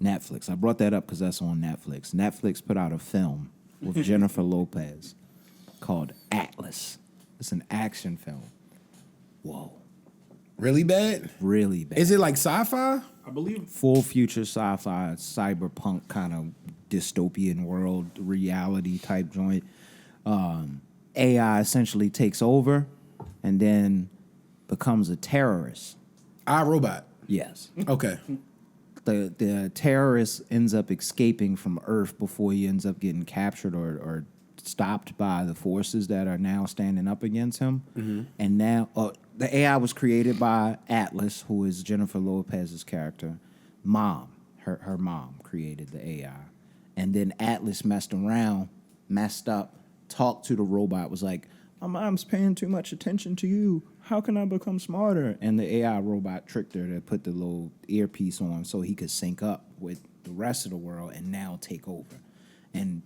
Netflix. I brought that up because that's on Netflix. Netflix put out a film with Jennifer Lopez called Atlas. It's an action film. Whoa. Really bad? Really bad. Is it like sci-fi? I believe. Full future sci-fi, cyberpunk kind of dystopian world, reality type joint. AI essentially takes over and then becomes a terrorist. iRobot. Yes. Okay. The terrorist ends up escaping from Earth before he ends up getting captured or stopped by the forces that are now standing up against him. Mm-hmm. And now the AI was created by Atlas, who is Jennifer Lopez's character. Her mom created the AI. And then Atlas messed up, talked to the robot, was like, my mom's paying too much attention to you. How can I become smarter? And the AI robot tricked her to put the little earpiece on so he could sync up with the rest of the world and now take over. And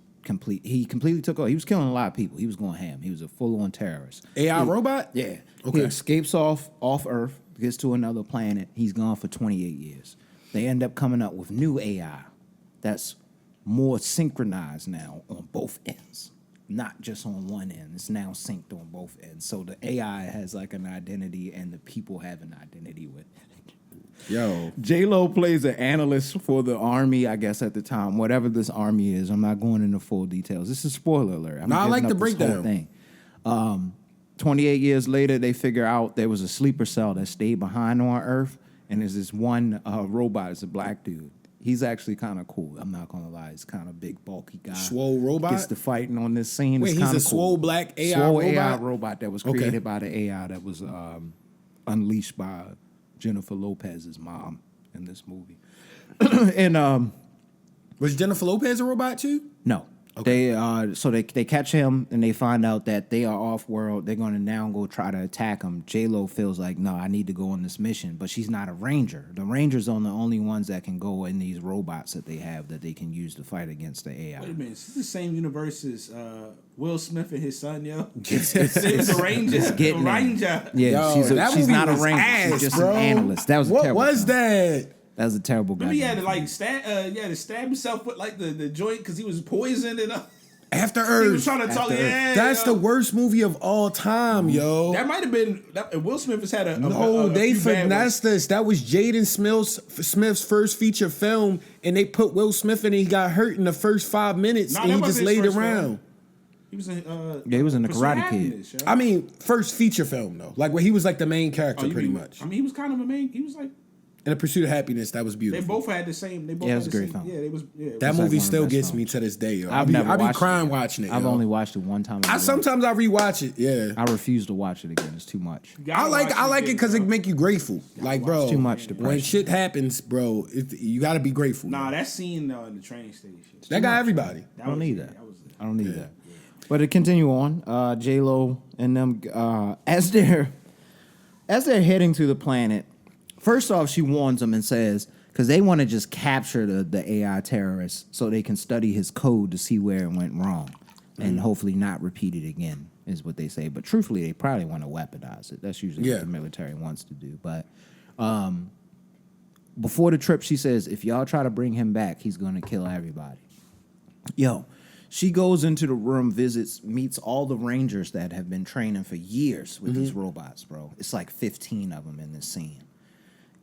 he completely took over. He was killing a lot of people. He was going ham. He was a full-on terrorist. AI robot? Yeah. Okay. He escapes off Earth, gets to another planet. He's gone for 28 years. They end up coming up with new AI that's more synchronized now on both ends. Not just on one end. It's now synced on both ends. So the AI has like an identity and the people have an identity with it. Yo. J-Lo plays an analyst for the army, I guess, at the time. Whatever this army is. I'm not going into full details. This is spoiler alert. I like the breakdown. Thing. 28 years later, they figure out there was a sleeper cell that stayed behind on Earth, and there's this one robot. It's a black dude. He's actually kind of cool. I'm not going to lie. He's kind of big, bulky guy. Swole robot? Gets to fighting on this scene. Wait, he's a swole black AI robot? Swole AI robot that was created by the AI that was unleashed by Jennifer Lopez's mom in this movie. And was Jennifer Lopez a robot too? no. Okay. They catch him and they find out that they are off world. They're going to now go try to attack him. J-Lo feels like, no, I need to go on this mission, but she's not a ranger. The rangers are the only ones that can go in these robots that they have that they can use to fight against the AI. Wait a minute, is this the same universe as Will Smith and his son, yo? It's a ranger. It's getting ranger. Yeah, Yo, she's not a was ranger. ass, She's just bro. an analyst. That was a what terrible was film. that? That was a terrible guy. Remember he had to like stab himself with like the joint because he was poisoned and After Earth. he was trying to talk. After Yeah, That's the worst movie of all time, yo. That might have been Will Smith has had a They few bad ones. finessed us. That was Jaden Smith's first feature film, and they put Will Smith in it. He got hurt in the first 5 minutes, Nah, and that he just wasn't his laid first around. film. He was in he was in The Pursuit of Karate Kid. Happiness, yo. I mean, first feature film though, like where he was like the main character, You pretty mean- much. I mean, he was kind of a main. He was like In The Pursuit of Happiness, that was they beautiful. both had the same. They both Yeah, it had was a the great same. film. Yeah, they was. Yeah, it That was like movie one of the still best gets films. me to this day, yo. I've never I be watched crying it. watching it. I've yo. only watched it one time. Sometimes I rewatch it. Yeah, I refuse to watch it again. It's too much. I like it because it make you grateful. Like, bro, too much when depression. shit happens, bro, you got to be grateful. Nah, yo. that scene in the train station. That got everybody. I don't need that. was I don't need that. But to continue on, J-Lo and them as they're heading to the planet. First off, she warns them and says, because they want to just capture the AI terrorist so they can study his code to see where it went wrong and hopefully not repeat it again, is what they say. But truthfully, they probably want to weaponize it. That's usually what the military wants to do. But before the trip, she says, if y'all try to bring him back, he's going to kill everybody. Yo, she goes into the room, meets all the rangers that have been training for years with these robots, bro. It's like 15 of them in this scene.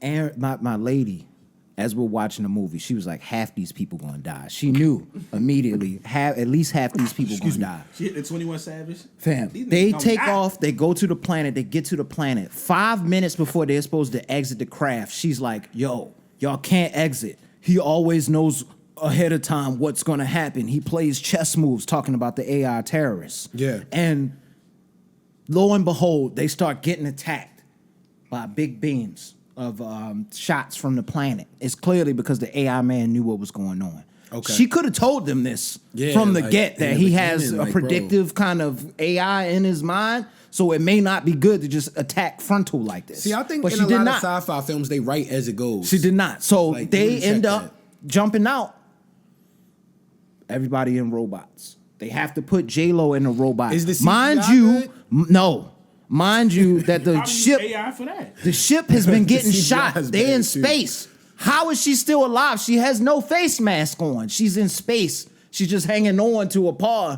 And my lady, as we're watching the movie, she was like, half these people gonna die. She knew immediately, at least half these people gonna die. She hit the 21 Savage. Fam, These niggas they gonna take die. off, they go to the planet, they get to the planet. 5 minutes before they're supposed to exit the craft, she's like, yo, y'all can't exit. He always knows ahead of time what's gonna happen. He plays chess moves talking about the AI terrorists. Yeah. And lo and behold, they start getting attacked by big beams of shots from the planet. It's clearly because the AI man knew what was going on. Okay. She could have told them this Yeah, from the like, get, in that the he has beginning, a like, bro. predictive kind of AI in his mind, so it may not be good to just attack frontal like this. See, I think but in she a did lot not. of sci-fi films, they write as it goes. She did not. So Like, they really check end up that. jumping out. Everybody in robots. They have to put J-Lo in a robot. Is the CGI Mind you, good? no. Mind you that the How do you ship use AI for that? the ship has been getting CGI shot. is They bad, in too. space. How is she still alive? She has no face mask on. She's in space. She's just hanging on to a paw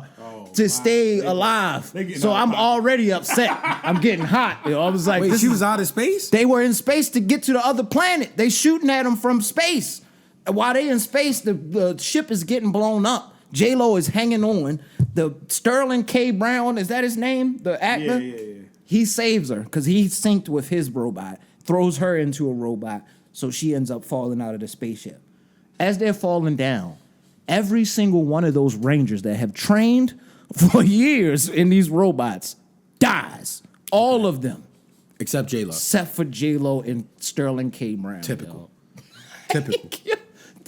to stay alive. So I'm already upset. I'm getting hot. You know, I was like, Wait, she was out of space? they were in space to get to the other planet. They shooting at them from space. And while they in space, the ship is getting blown up. J-Lo is hanging on. The Sterling K. Brown, is that his name? The actor? Yeah. He saves her because he synced with his robot, throws her into a robot, so she ends up falling out of the spaceship. As they're falling down, every single one of those Rangers that have trained for years in these robots dies. All of them. Except J-Lo. Except for J-Lo and Sterling K. Brown. Typical. Typical.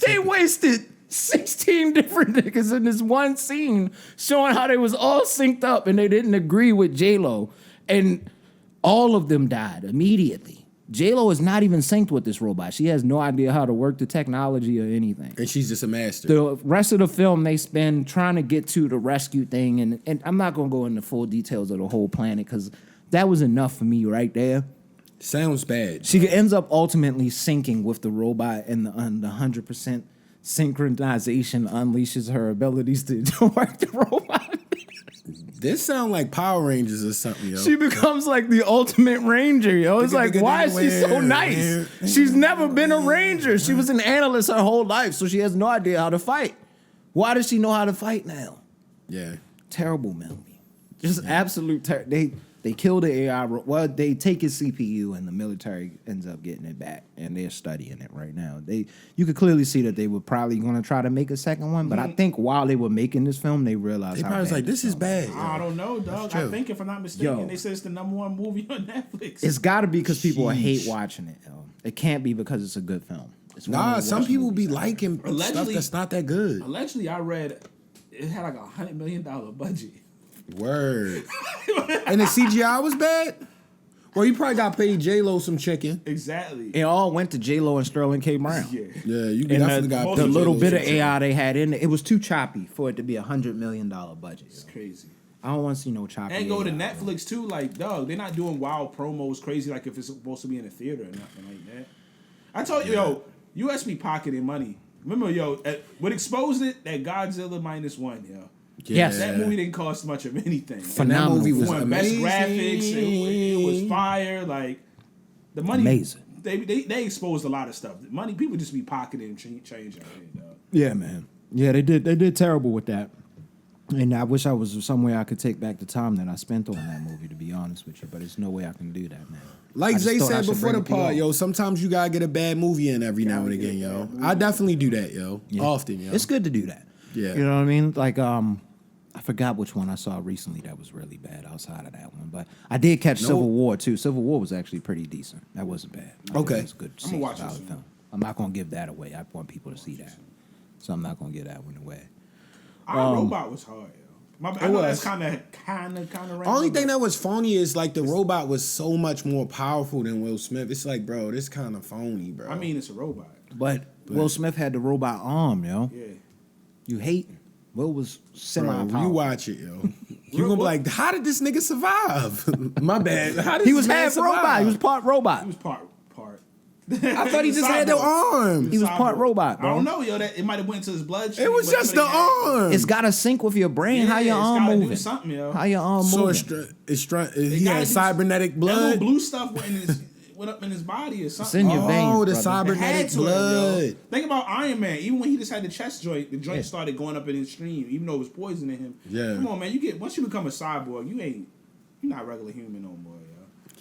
They wasted 16 different niggas in this one scene showing how they was all synced up and they didn't agree with J-Lo. And all of them died immediately. J-Lo is not even synced with this robot. She has no idea how to work the technology or anything. And she's just a master. The rest of the film, they spend trying to get to the rescue thing. And I'm not going to go into full details of the whole planet because that was enough for me right there. Sounds bad. She ends up ultimately syncing with the robot, and the 100% synchronization unleashes her abilities to work the robot. This sound like Power Rangers or something, yo. She becomes like the ultimate ranger, yo. It's like, why is she so nice? She's never been a ranger. She was an analyst her whole life, so she has no idea how to fight. Why does she know how to fight now? Yeah. Terrible movie. Just absolute They kill the AI. Well, they take his CPU, and the military ends up getting it back, and they're studying it right now. You could clearly see that they were probably going to try to make a second one, but I think while they were making this film, they realized They how probably was bad like, this is bad. I don't know, dog. I think if I'm not mistaken, Yo. they said it's the #1 movie on Netflix. It's got to be because people hate watching it. Yo. It can't be because it's a good film. It's one Nah, of the some worst people movies be ever. liking stuff Allegedly- that's not that good. Allegedly, I read it had like $100 million budget. Word. And the CGI was bad? Well, you probably got paid J-Lo some chicken. Exactly. It all went to J-Lo and Sterling K. Brown. Yeah. Yeah, you And definitely got paid the little J-Lo bit of some chicken. AI they had in it, it was too choppy for it to be $100 million budget. It's crazy. I don't want to see no choppy. And go to AI, bro. Netflix too, like, dog, they're not doing wild promos crazy like if it's supposed to be in a theater or nothing like that. I told you, yo, US be pocketing money. Remember, yo, what exposed it? That Godzilla -1, yo. Yes. That movie didn't cost much of anything. And that Phenomenal. movie was Won best amazing. graphics, it was fire. Like the money, Amazing. They exposed a lot of stuff. The money, people just be pocketing and changing. Dog. Yeah, man. Yeah, they did terrible with that. And I wish I was somewhere I could take back the time that I spent on that movie, to be honest with you. But there's no way I can do that, man. Like I just Zay thought I said should before bring the it to pod, y'all. yo, sometimes you gotta get a bad movie in every now and again, yo. I definitely do that, yo. Yeah. Often, yo. It's good to do that. Yeah. You know what I mean? Like, I forgot which one I saw recently that was really bad outside of that one. But I did catch Civil War, too. Civil War was actually pretty decent. That wasn't bad. Okay. It was a good. I'm gonna watch solid this one. film. I'm not going to give that away. I want people to see that. So I'm not going to give that one away. Our Robot was hard, yo. I know that's kind of random. Only thing but- that was phony is like the robot was so much more powerful than Will Smith. It's like, bro, this kind of phony, bro. I mean, it's a robot. But Will Smith had the robot arm, yo. Yeah. You hating. Will was bro, semi-powerful. you watch it, yo. You gonna be like, how did this nigga survive? My bad. How did He this was man half survive? robot. He was part robot. He was part. I thought he just had the Cyborg. arm. He was part robot, bro. I don't know, yo. That it might have went to his bloodstream. It was just the arm. It's got to sync with your brain. Yeah, how your it's arm gotta do moving? something, yo. How your arm So moving? he gotta had do- cybernetic That little blood. blue stuff went up in his body or something. in your veins, Oh, the brother. It had cybernetic to, blood. yo. Think about Iron Man. Even when he just had the chest joint, the joint started going up in his stream, even though it was poisoning him. Yeah. Come on, man. Once you become a cyborg, you're not regular human no more, yo.